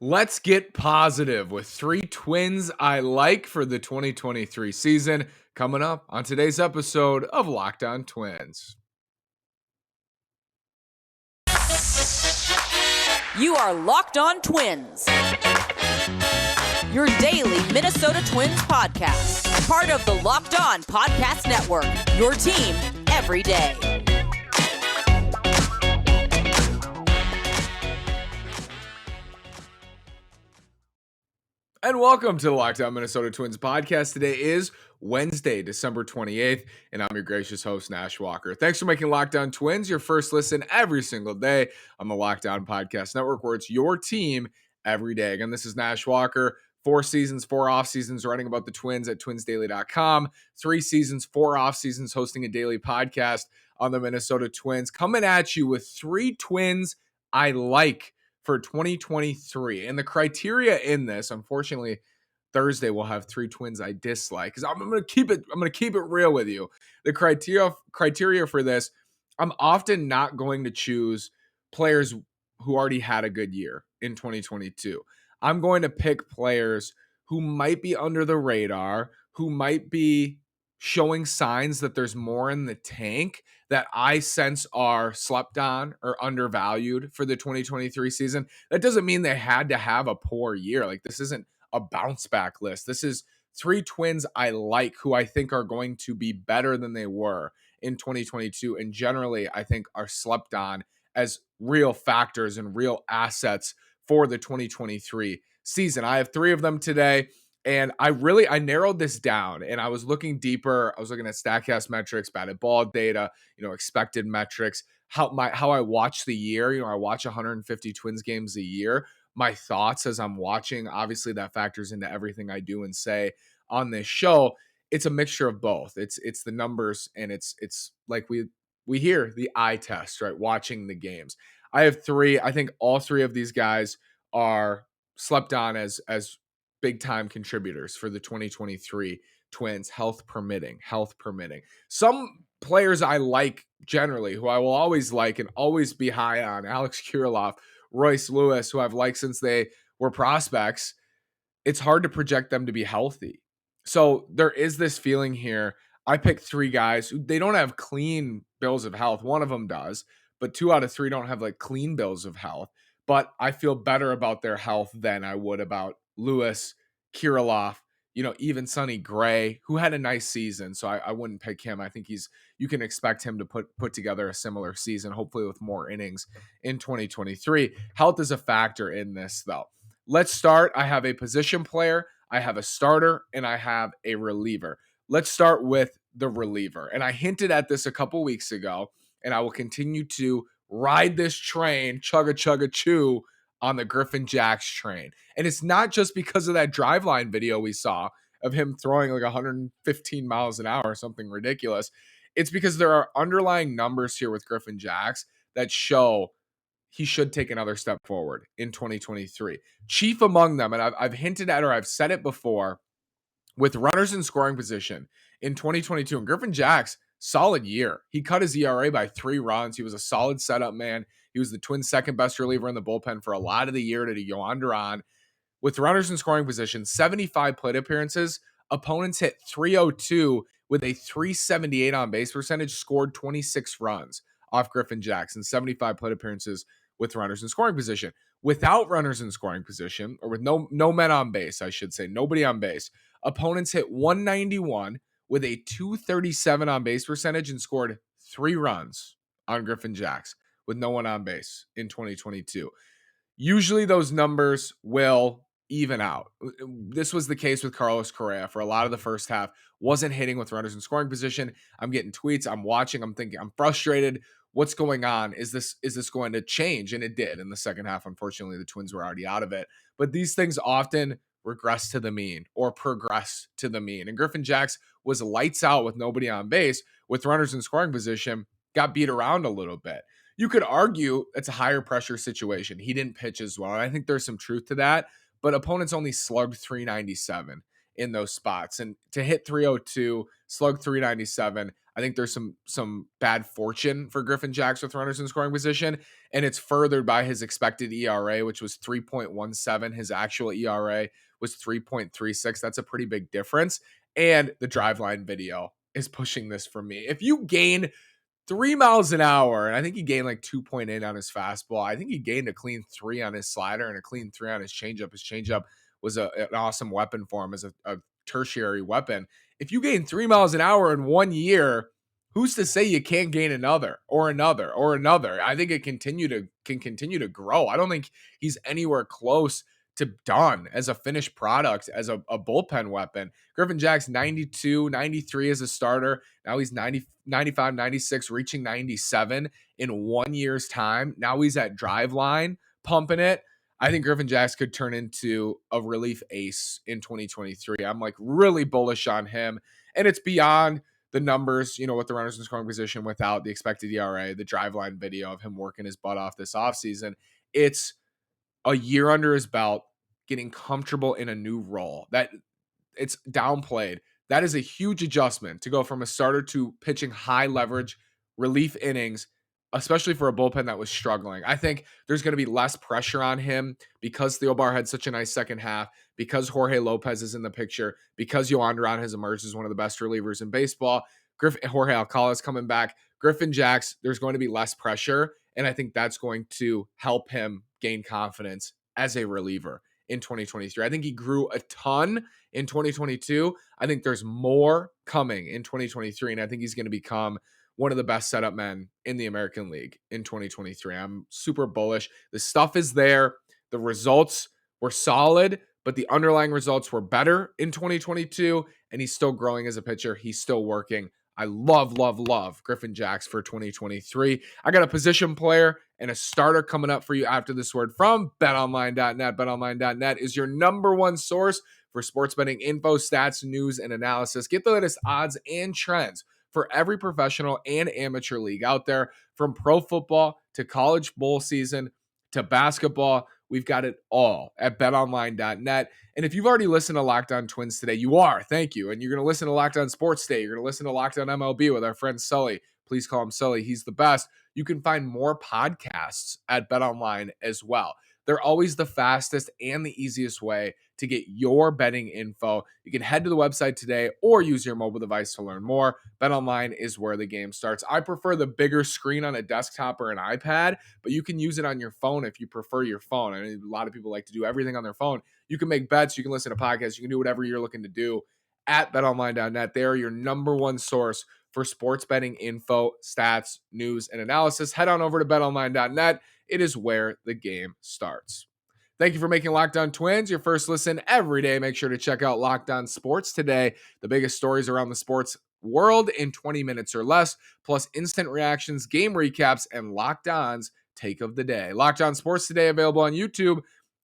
Let's get positive with three twins I like for the 2023 season coming up on today's episode of Locked On Twins. You are Locked On Twins, your daily Minnesota Twins podcast, part of the Locked On Podcast Network, your team every day. And welcome to the Locked On Minnesota Twins podcast. Today is Wednesday, December 28th, and I'm your gracious host, Nash Walker. Thanks for making Locked On Twins your first listen every single day on the Locked On Podcast Network, where it's your team every day. Again, this is Nash Walker. 4 seasons, 4 off seasons, writing about the Twins at twinsdaily.com. 3 seasons, 4 off seasons, hosting a daily podcast on the Minnesota Twins. Coming at you with 3 twins I like for 2023. And the criteria in this, unfortunately, Thursday we'll have 3 twins I dislike. Because I'm gonna keep it real with you. The criteria for this, I'm often not going to choose players who already had a good year in 2022. I'm going to pick players who might be under the radar, who might be showing signs that there's more in the tank that I sense are slept on or undervalued for the 2023 season. That doesn't mean they had to have a poor year. Like, this isn't a bounce back list. This is 3 twins I like who I think are going to be better than they were in 2022. And generally, I think are slept on as real factors and real assets for the 2023 season. I have 3 of them today. And I narrowed this down, and I was looking deeper. I was looking at StatCast metrics, batted ball data, expected metrics, how I watch the year. I watch 150 Twins games a year. My thoughts as I'm watching, obviously that factors into everything I do and say on this show. It's a mixture of both. It's the numbers, and it's like we hear the eye test, right? Watching the games. I have 3. I think all 3 of these guys are slept on as big time contributors for the 2023 Twins, health permitting. Some players I like generally, who I will always like and always be high on: Alex Kirilloff, Royce Lewis, who I've liked since they were prospects. It's hard to project them to be healthy. So there is this feeling here. I picked 3 guys who they don't have clean bills of health. One of them does, but 2 out of 3 don't have like clean bills of health. But I feel better about their health than I would about Lewis, Kirilloff, even Sonny Gray, who had a nice season. So I wouldn't pick him. I think you can expect him to put together a similar season, hopefully with more innings in 2023. Health is a factor in this, though. Let's start. I have a position player, I have a starter, and I have a reliever. Let's start with the reliever. And I hinted at this a couple weeks ago, and I will continue to ride this train, chugga-chugga-chew, on the Griffin Jax train. And it's not just because of that driveline video we saw of him throwing like 115 miles an hour, something ridiculous. It's because there are underlying numbers here with Griffin Jax that show he should take another step forward in 2023. Chief among them, and I've hinted at, or I've said it before, with runners in scoring position in 2022, and Griffin Jax, solid year. He cut his ERA by 3 runs. He was a solid setup man. He was the Twins' second best reliever in the bullpen for a lot of the year to Jhoan Durán. With runners in scoring position, 75 plate appearances, opponents hit 302 with a 378 on base percentage, scored 26 runs off Griffin Jax in 75 plate appearances with runners in scoring position. Without runners in scoring position, or with no men on base, I should say, nobody on base, opponents hit 191 with a 237 on base percentage and scored 3 runs on Griffin Jax with no one on base in 2022. Usually those numbers will even out. This was the case with Carlos Correa for a lot of the first half. Wasn't hitting with runners in scoring position. I'm getting tweets. I'm watching. I'm thinking, I'm frustrated. What's going on? Is this going to change? And it did in the second half. Unfortunately, the Twins were already out of it. But these things often regress to the mean or progress to the mean. And Griffin Jax was lights out with nobody on base, with runners in scoring position, got beat around a little bit. You could argue it's a higher pressure situation. He didn't pitch as well. And I think there's some truth to that, but opponents only slugged 397 in those spots. And to hit 302, slug 397, I think there's some bad fortune for Griffin Jax with runners in scoring position, and it's furthered by his expected ERA, which was 3.17. His actual ERA was 3.36. That's a pretty big difference. And the driveline video is pushing this for me. If you gain 3 miles an hour, and I think he gained like 2.8 on his fastball. I think he gained a clean 3 on his slider and a clean 3 on his changeup. His changeup was an awesome weapon for him as a tertiary weapon. If you gain 3 miles an hour in 1 year, who's to say you can't gain another or another or another? I think it can continue to grow. I don't think he's anywhere close to done as a finished product, as a bullpen weapon. Griffin Jax, 92, 93 as a starter. Now he's 90, 95, 96, reaching 97 in 1 year's time. Now he's at driveline, pumping it. I think Griffin Jax could turn into a relief ace in 2023. I'm like really bullish on him. And it's beyond the numbers, with the runners in scoring position without the expected ERA, the driveline video of him working his butt off this offseason. It's a year under his belt, getting comfortable in a new role. That it's downplayed. That is a huge adjustment to go from a starter to pitching high leverage relief innings, especially for a bullpen that was struggling. I think there's going to be less pressure on him because Theobar had such a nice second half, because Jorge Lopez is in the picture, because Jhoan Durán has emerged as one of the best relievers in baseball. Jorge Alcala is coming back. Griffin Jax, there's going to be less pressure, and I think that's going to help him gain confidence as a reliever in 2023. I think he grew a ton in 2022. I think there's more coming in 2023, and I think he's going to become one of the best setup men in the American League in 2023. I'm super bullish. The stuff is there. The results were solid, but the underlying results were better in 2022, and he's still growing as a pitcher. He's still working. I love Griffin Jax for 2023. I got a position player and a starter coming up for you after this word from betonline.net. Betonline.net is your number one source for sports betting info, stats, news, and analysis. Get the latest odds and trends for every professional and amateur league out there, from pro football to college bowl season to basketball. We've got it all at betonline.net. And if you've already listened to Locked On Twins today, you are. Thank you. And you're going to listen to Locked On Sports Day. You're going to listen to Locked On MLB with our friend Sully. Please call him Sully. He's the best. You can find more podcasts at BetOnline as well. They're always the fastest and the easiest way to get your betting info. You can head to the website today or use your mobile device to learn more. BetOnline is where the game starts. I prefer the bigger screen on a desktop or an iPad, but you can use it on your phone if you prefer your phone. I mean, a lot of people like to do everything on their phone. You can make bets, you can listen to podcasts, you can do whatever you're looking to do at betonline.net. They are your number one source for sports betting info, stats, news, and analysis. Head on over to betonline.net. It is where the game starts. Thank you for making Locked On Twins your first listen every day. Make sure to check out Locked On Sports today. The biggest stories around the sports world in 20 minutes or less, plus instant reactions, game recaps, and Locked On's take of the day. Locked On Sports today, available on YouTube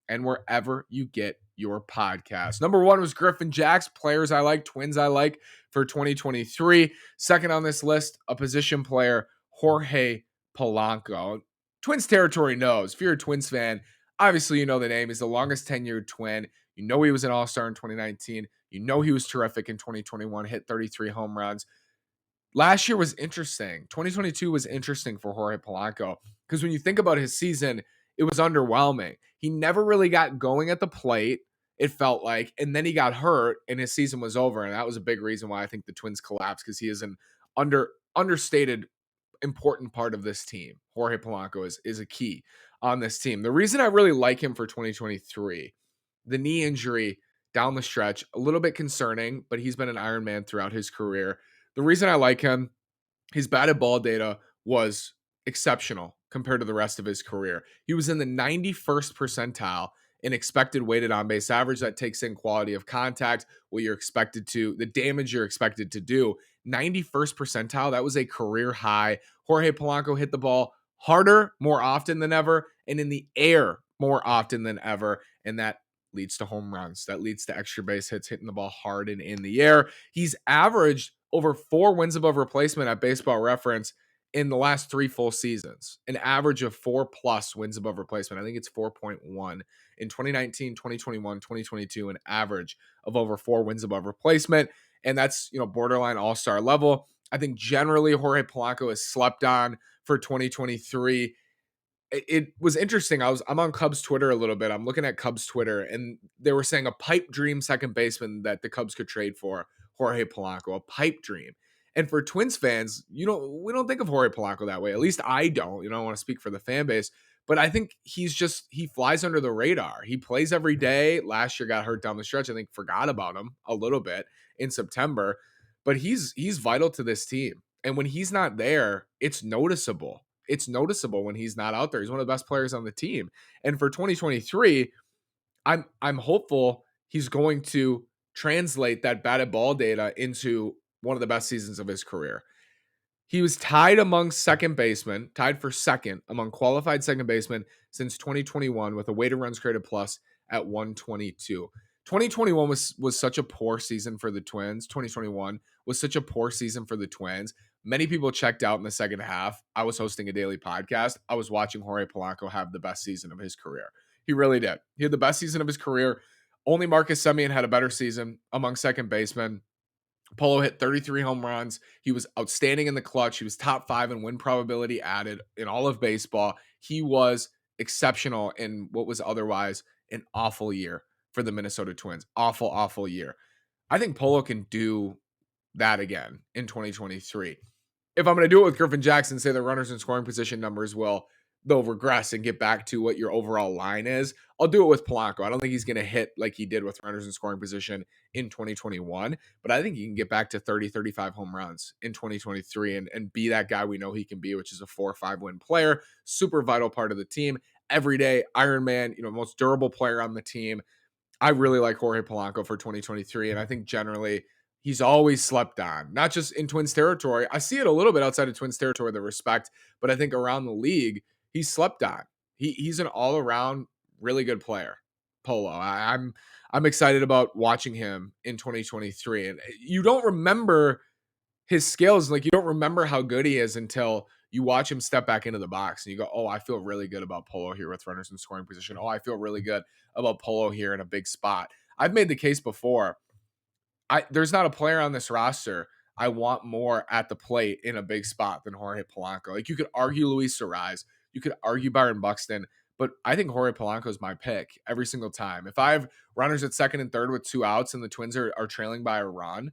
and wherever you get your podcast. Number one was Griffin Jax, players I like, Twins I like for 2023. Second on this list, a position player, Jorge Polanco. Twins territory knows. If you're a Twins fan, obviously you know the name. He's the longest tenured Twin. You know he was an all-star in 2019. You know he was terrific in 2021, hit 33 home runs. Last year was interesting. 2022 was interesting for Jorge Polanco because when you think about his season, it was underwhelming. He never really got going at the plate, it felt like, and then he got hurt and his season was over. And that was a big reason why I think the Twins collapsed, because he is an understated important part of this team. Jorge Polanco is a key on this team. The reason I really like him for 2023, the knee injury down the stretch, a little bit concerning, but he's been an Iron Man throughout his career. The reason I like him, his batted ball data was exceptional compared to the rest of his career. He was in the 91st percentile in expected weighted on base average. That takes in quality of contact, what you're expected to, the damage you're expected to do. 91st percentile, that was a career high. Jorge Polanco hit the ball harder, more often than ever, and in the air more often than ever, and that leads to home runs. That leads to extra base hits, hitting the ball hard and in the air. He's averaged over 4 wins above replacement at Baseball Reference in the last 3 full seasons, an average of 4+ wins above replacement. I think it's 4.1 in 2019, 2021, 2022, an average of over 4 wins above replacement. And that's, borderline all-star level. I think generally Jorge Polanco is slept on for 2023. It was interesting. I'm on Cubs Twitter a little bit. I'm looking at Cubs Twitter, and they were saying a pipe dream second baseman that the Cubs could trade for Jorge Polanco, a pipe dream. And for Twins fans, we don't think of Jorge Polanco that way. At least I don't. I want to speak for the fan base, but I think he flies under the radar. He plays every day. Last year got hurt down the stretch. I think forgot about him a little bit in September, but he's vital to this team. And when he's not there, it's noticeable. It's noticeable when he's not out there. He's one of the best players on the team. And for 2023, I'm hopeful he's going to translate that batted ball data into one of the best seasons of his career. He was tied for second among qualified second basemen since 2021 with a weighted runs created plus at 122. 2021 was such a poor season for the Twins. 2021 was such a poor season for the Twins. Many people checked out in the second half. I was hosting a daily podcast. I was watching Jorge Polanco have the best season of his career. He really did. He had the best season of his career. Only Marcus Semien had a better season among second basemen. Polo hit 33 home runs. He was outstanding in the clutch. He was top 5 in win probability added in all of baseball. He was exceptional in what was otherwise an awful year for the Minnesota Twins. Awful, awful year. I think Polo can do that again in 2023. If I'm going to do it with Griffin Jax, say the runners in scoring position numbers they'll regress and get back to what your overall line is, I'll do it with Polanco. I don't think he's going to hit like he did with runners in scoring position in 2021, but I think he can get back to 30, 35 home runs in 2023 and be that guy we know he can be, which is a 4 or 5 win player, super vital part of the team, everyday Iron Man, most durable player on the team. I really like Jorge Polanco for 2023, and I think generally he's always slept on, not just in Twins territory. I see it a little bit outside of Twins territory, the respect, but I think around the league, he's slept on. He's an all-around really good player, Polo. I'm excited about watching him in 2023. And you don't remember his skills, like you don't remember how good he is until you watch him step back into the box and you go, oh, I feel really good about Polo here with runners in scoring position. Oh, I feel really good about Polo here in a big spot. I've made the case before. There's not a player on this roster I want more at the plate in a big spot than Jorge Polanco. Like you could argue Luis Suarez, you could argue Byron Buxton, but I think Jorge Polanco is my pick every single time. If I have runners at second and third with 2 outs and the Twins are trailing by a run,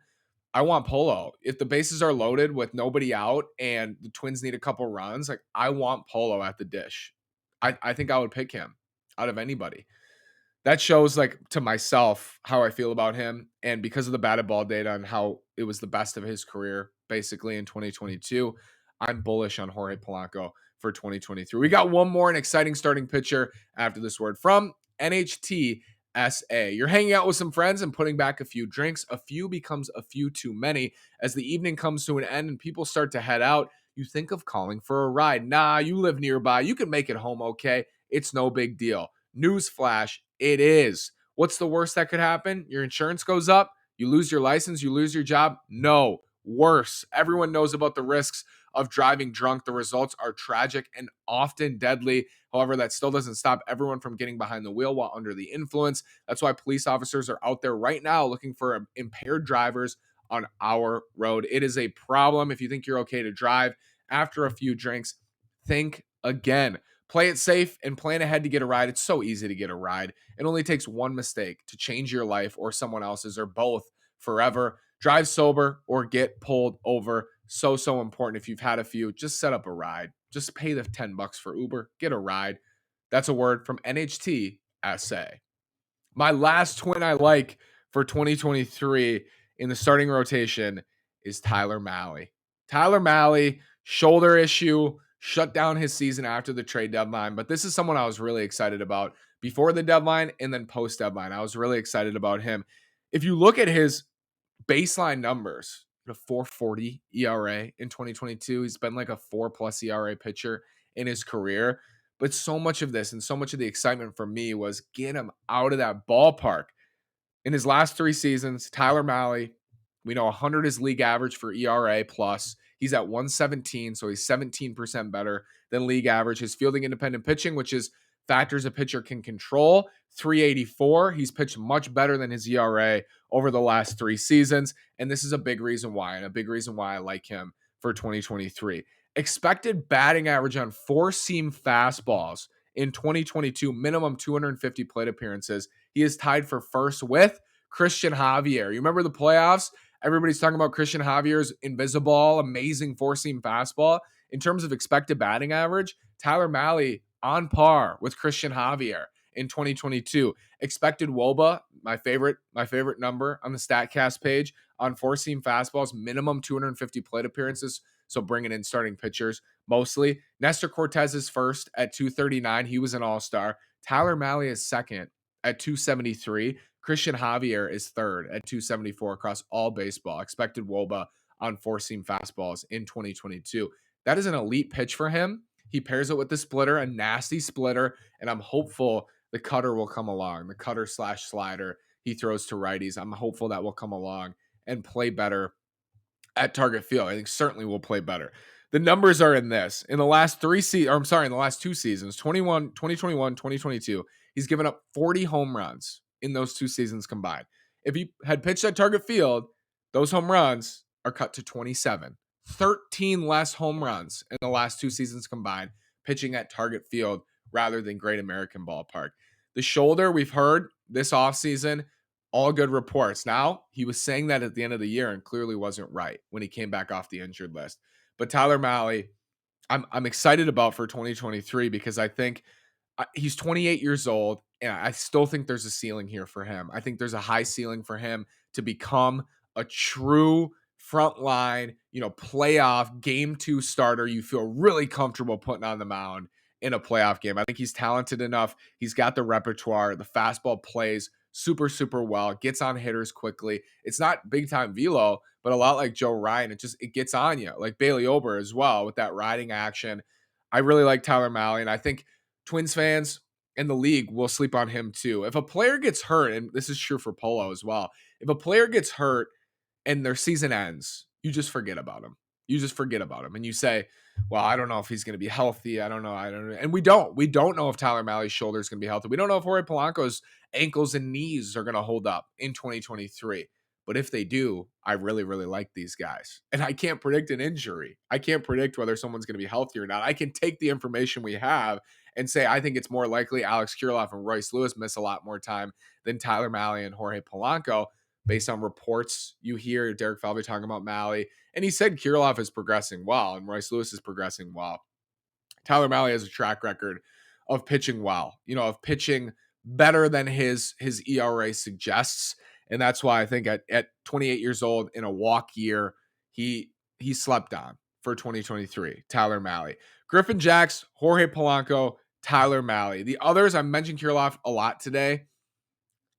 I want Polo. If the bases are loaded with nobody out and the Twins need a couple runs, like I want Polo at the dish. I think I would pick him out of anybody. That shows like to myself how I feel about him. And because of the batted ball data and how it was the best of his career, basically in 2022, I'm bullish on Jorge Polanco for 2023. We got one more, an exciting starting pitcher after this word from NHT SA. You're hanging out with some friends and putting back a few drinks. A few becomes a few too many. As the evening comes to an end and people start to head out, you think of calling for a ride. Nah, you live nearby. You can make it home okay. It's no big deal. Newsflash, it is. What's the worst that could happen? Your insurance goes up, you lose your license, you lose your job? No, worse. Everyone knows about the risks of driving drunk. The results are tragic and often deadly. However, that still doesn't stop everyone from getting behind the wheel while under the influence. That's why police officers are out there right now looking for impaired drivers on our road. It is a problem. If you think you're okay to drive after a few drinks, think again. Play it safe and plan ahead to get a ride. It's so easy to get a ride. It only takes one mistake to change your life or someone else's or both forever. Drive sober or get pulled over. So important. If you've had a few, just set up a ride. Just pay the $10 for Uber. Get a ride. That's a word from NHT SA. My last twin I like for 2023 in the starting rotation is Tyler Mahle. Tyler Mahle, shoulder issue, shut down his season after the trade deadline. But this is someone I was really excited about before the deadline and then post deadline. I was really excited about him. If you look at his baseline numbers, a 4.40 ERA in 2022, he's been like a 4+ ERA pitcher in his career. But so much of this and so much of the excitement for me was get him out of that ballpark. In his last 3 seasons, Tyler Mahle, we know 100 is league average for ERA plus. He's at 117, so he's 17% better than league average. His fielding independent pitching, which is factors a pitcher can control, 384. He's pitched much better than his ERA over the last 3 seasons. And this is a big reason why, and a big reason why I like him for 2023. Expected batting average on 4-seam fastballs in 2022, minimum 250 plate appearances. He is tied for first with Christian Javier. You remember the playoffs? Everybody's talking about Christian Javier's invisible, amazing 4-seam fastball. In terms of expected batting average, Tyler Mahle on par with Christian Javier in 2022. Expected WOBA, my favorite number on the StatCast page, on 4-seam fastballs, minimum 250 plate appearances. So bringing in starting pitchers mostly. Nestor Cortez is first at 239. He was an all-star. Tyler Mahle is second at 273. Christian Javier is third at 274 across all baseball. Expected WOBA on 4-seam fastballs in 2022. That is an elite pitch for him. He pairs it with the splitter, a nasty splitter, and I'm hopeful the cutter will come along. The cutter / slider he throws to righties. I'm hopeful that will come along and play better at target field. I think certainly will play better. The numbers are in this. In the last in the last 2 seasons, 2021, 2022, he's given up 40 home runs in those 2 seasons combined. If he had pitched at target field, those home runs are cut to 27. 13 less home runs in the last 2 seasons combined, pitching at target field rather than Great American Ballpark. The shoulder, we've heard this offseason, all good reports. Now, he was saying that at the end of the year and clearly wasn't right when he came back off the injured list. But Tyler Mahle, I'm excited about for 2023 because I think he's 28 years old, and I still think there's a ceiling here for him. I think there's a high ceiling for him to become a true frontline, playoff game 2 starter you feel really comfortable putting on the mound in a playoff game. I think he's talented enough. He's got the repertoire. The fastball plays super, super well, gets on hitters quickly. It's not big time velo, but a lot like Joe Ryan, it gets on you, like Bailey Ober as well with that riding action. I really like Tyler Mahle, and I think Twins fans and the league will sleep on him too. If a player gets hurt, and this is true for Polo as well, if a player gets hurt and their season ends, you just forget about him. You just forget about him. And you say, well, I don't know if he's going to be healthy. I don't know. And we don't know if Tyler Mahle's shoulder is going to be healthy. We don't know if Jorge Polanco's ankles and knees are going to hold up in 2023. But if they do, I really, really like these guys. And I can't predict an injury. I can't predict whether someone's going to be healthy or not. I can take the information we have and say, I think it's more likely Alex Kirilloff and Royce Lewis miss a lot more time than Tyler Mahle and Jorge Polanco, based on reports you hear. Derek Falvey talking about Mahle, and he said Kirilloff is progressing well and Royce Lewis is progressing well. Tyler Mahle has a track record of pitching well, of pitching better than his ERA suggests. And that's why I think at 28 years old in a walk year, he slept on for 2023. Tyler Mahle, Griffin Jax, Jorge Polanco, Tyler Mahle. The others, I mentioned Kirilloff a lot today.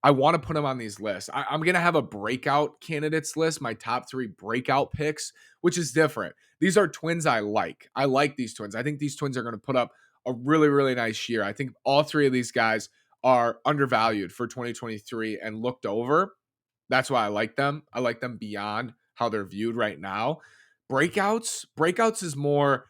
I want to put him on these lists. I'm going to have a breakout candidates list, my top 3 breakout picks, which is different. These are Twins I like. I like these Twins. I think these Twins are going to put up a really, really nice year. I think all 3 of these guys are undervalued for 2023 and looked over. That's why I like them. I like them beyond how they're viewed right now. Breakouts is more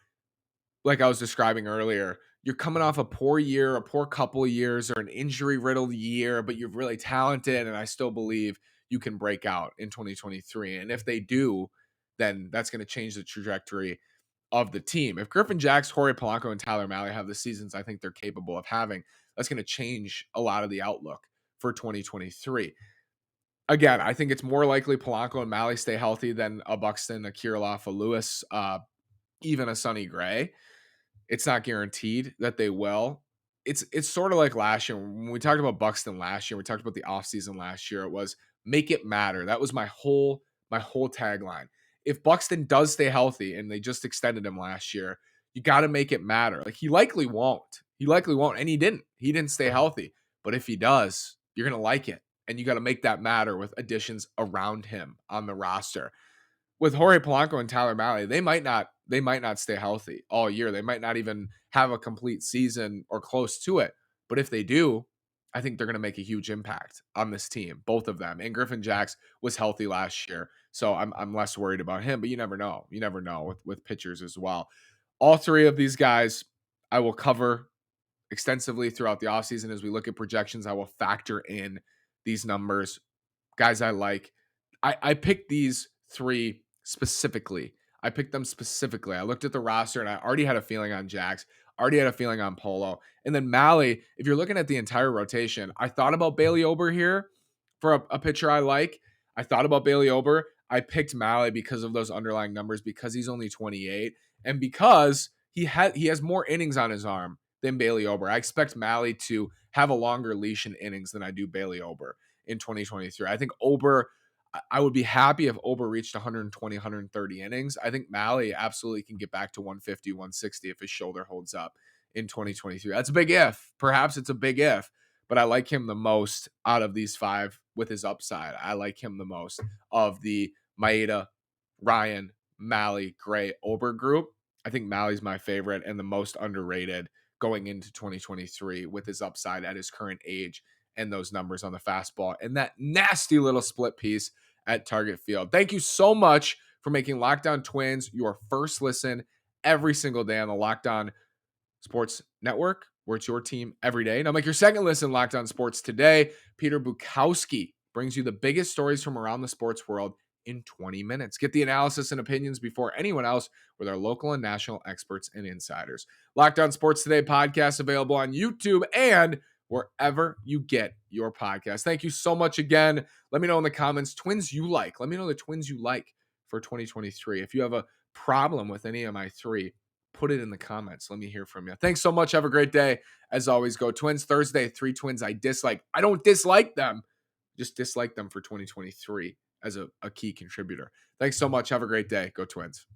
like I was describing earlier. You're coming off a poor year, a poor couple of years, or an injury-riddled year, but you're really talented, and I still believe you can break out in 2023. And if they do, then that's going to change the trajectory of the team. If Griffin Jax, Jorge Polanco, and Tyler Mahle have the seasons I think they're capable of having, that's going to change a lot of the outlook for 2023. Again, I think it's more likely Polanco and Mahle stay healthy than a Buxton, a Kirilloff, a Lewis, even a Sonny Gray. It's not guaranteed that they will. It's sort of like last year. When we talked about Buxton last year, we talked about the offseason last year. It was make it matter. That was my whole tagline. If Buxton does stay healthy, and they just extended him last year, you got to make it matter. Like he likely won't. And he didn't. He didn't stay healthy. But if he does, you're going to like it. And you got to make that matter with additions around him on the roster. With Jorge Polanco and Tyler Mahle, they might not stay healthy all year. They might not even have a complete season or close to it. But if they do, I think they're going to make a huge impact on this team, both of them. And Griffin Jax was healthy last year, so I'm less worried about him. But you never know. You never know with pitchers as well. All 3 of these guys I will cover extensively throughout the offseason. As we look at projections, I will factor in these numbers. Guys I like. I picked these three specifically. I picked them specifically. I looked at the roster and I already had a feeling on Jax, already had a feeling on Polo. And then Mahle, if you're looking at the entire rotation, I thought about Bailey Ober here for a pitcher I like. I thought about Bailey Ober. I picked Mahle because of those underlying numbers, because he's only 28 and because he has more innings on his arm than Bailey Ober. I expect Mahle to have a longer leash in innings than I do Bailey Ober in 2023. I think Ober, I would be happy if Ober reached 120, 130 innings. I think Mahle absolutely can get back to 150, 160 if his shoulder holds up in 2023. That's a big if. Perhaps it's a big if, but I like him the most out of these five with his upside. I like him the most of the Maeda, Ryan, Mahle, Gray, Ober group. I think Mally's my favorite and the most underrated going into 2023 with his upside at his current age and those numbers on the fastball and that nasty little split piece at target field. Thank you so much for making Locked On Twins your first listen every single day on the Locked On Sports Network, where it's your team every day. Now make your second listen Locked On Sports today. Peter Bukowski brings you the biggest stories from around the sports world in 20 minutes. Get the analysis and opinions before anyone else with our local and national experts and insiders. Locked On Sports Today podcast available on YouTube and wherever you get your podcast. Thank you so much again. Let me know in the comments Twins you like. Let me know the Twins you like for 2023. If you have a problem with any of my three, put it in the comments. Let me hear from you. Thanks so much. Have a great day. As always, go Twins. Thursday, 3 Twins I dislike. I don't dislike them. Just dislike them for 2023 as a key contributor. Thanks so much. Have a great day. Go Twins.